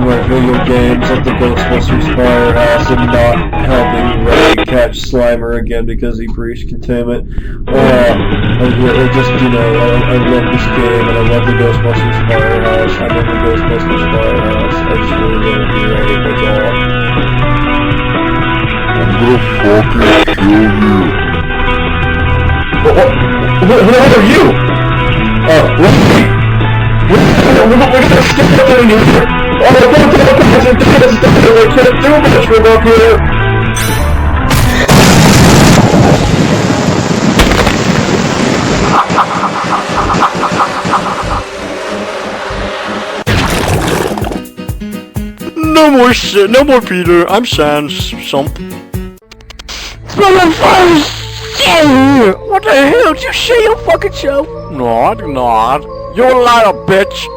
playing video games at the Ghostbusters firehouse and not helping Ray catch Slimer again because he breached containment. I love this game and I love the Ghostbusters firehouse. I'm in the Ghostbusters firehouse. I just really want to be Ray, that's all. I'm gonna fucking kill you. Who the hell are you? We're gonna skip down here! Oh, don't I can't do much from up here! No more shit, no more Peter. I'm Sans Sump. What the hell did you say, you fucking show? No, I did not. You're a liar, bitch.